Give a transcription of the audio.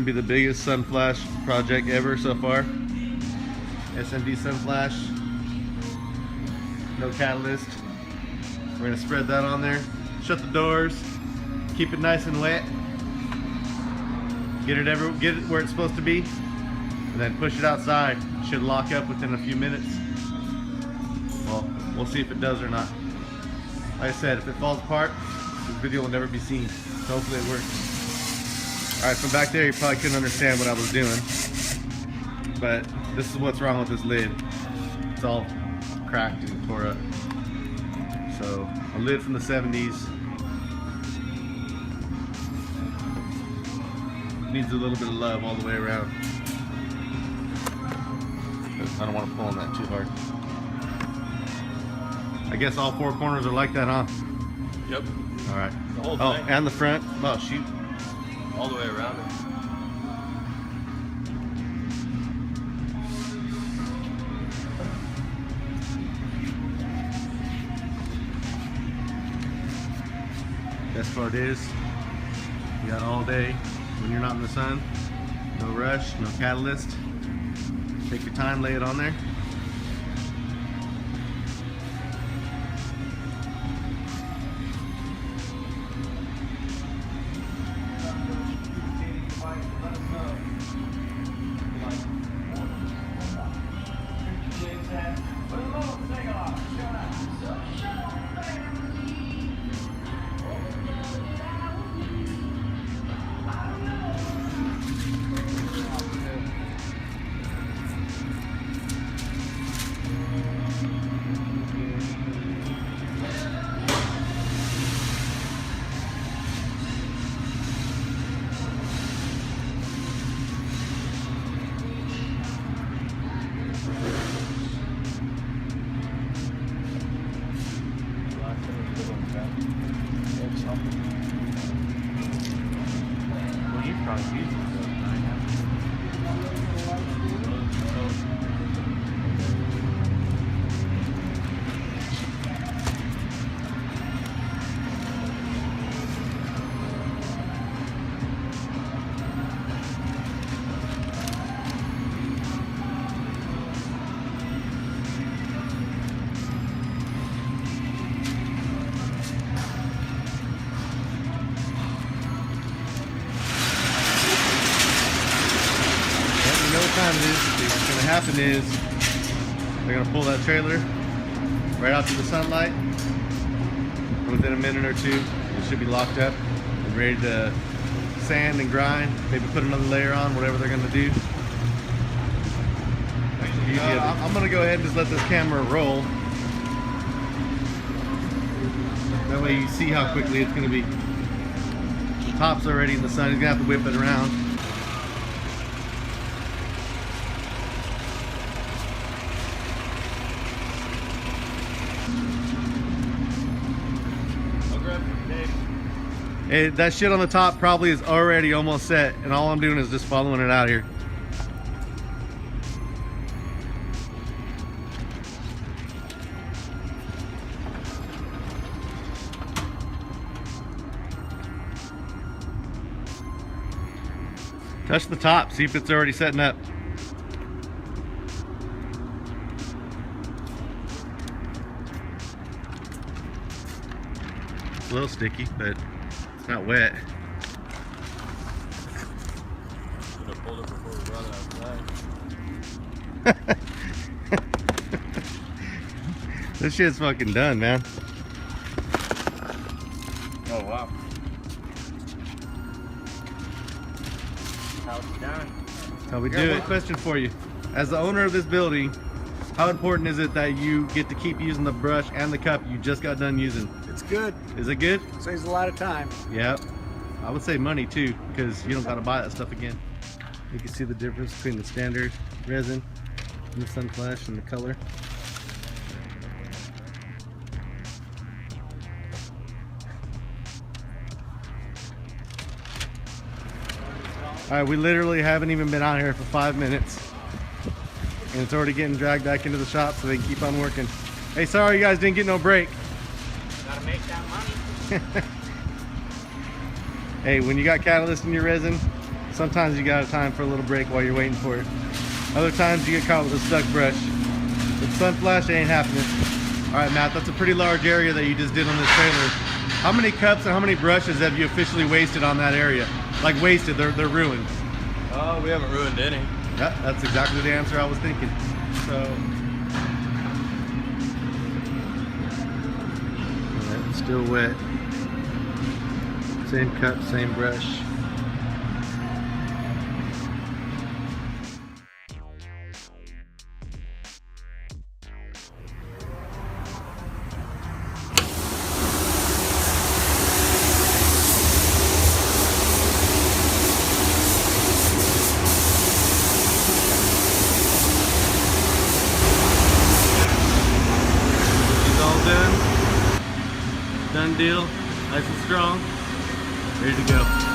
be the biggest Sunflash project ever so far. SMD Sunflash. No catalyst. We're gonna spread that on there. Shut the doors. Keep it nice and wet. Get it where it's supposed to be, and then push it outside. Should lock up within a few minutes. Well, we'll see if it does or not. Like I said, if it falls apart, this video will never be seen. So hopefully it works. Alright, from back there you probably couldn't understand what I was doing. But this is what's wrong with this lid. It's all cracked and tore up. So, a lid from the 70s. Needs a little bit of love all the way around. I don't want to pull on that too hard. I guess all four corners are like that, huh? Yep. All right. The whole oh, thing. and the front. Oh, shoot. All the way around it. Best part is, you got all day when you're not in the sun. No rush, no catalyst. Take your time, lay it on there. Well, you probably use it. Time it is. What's going to happen is they're going to pull that trailer right out to the sunlight. Within a minute or two, it should be locked up and ready to sand and grind. Maybe put another layer on, whatever they're going to do. I'm going to go ahead and just let this camera roll. That way you see how quickly it's going to be. The top's already in the sun. He's going to have to whip it around. That shit on the top probably is already almost set, and all I'm doing is just following it out here. Touch the top, see if it's already setting up. It's a little sticky, but it's not wet. Should have pulled it before we brought it outside. This shit's fucking done, man. Oh wow. How it's done. That's how we do it. One question for you. As the owner of this building, how important is it that you get to keep using the brush and the cup you just got done using? It's good. Is it good? Saves a lot of time. Yeah. I would say money too, because you don't gotta buy that stuff again. You can see the difference between the standard resin and the Sunflash and the color. Alright, we literally haven't even been out here for 5 minutes. And it's already getting dragged back into the shop so they can keep on working. Hey, sorry you guys didn't get no break. Gotta make that money. Hey, when you got catalyst in your resin, Sometimes you got time for a little break while you're waiting for it. Other times you get caught with a stuck brush. With Sunflash, it ain't happening. All right, Matt, that's a pretty large area that you just did on this trailer. How many cups and how many brushes have you officially wasted on that area? Like wasted, they're ruined. Oh, we haven't ruined any. That's exactly the answer I was thinking. So, all right, still wet. Same cup, same brush. Done deal, nice and strong, ready to go.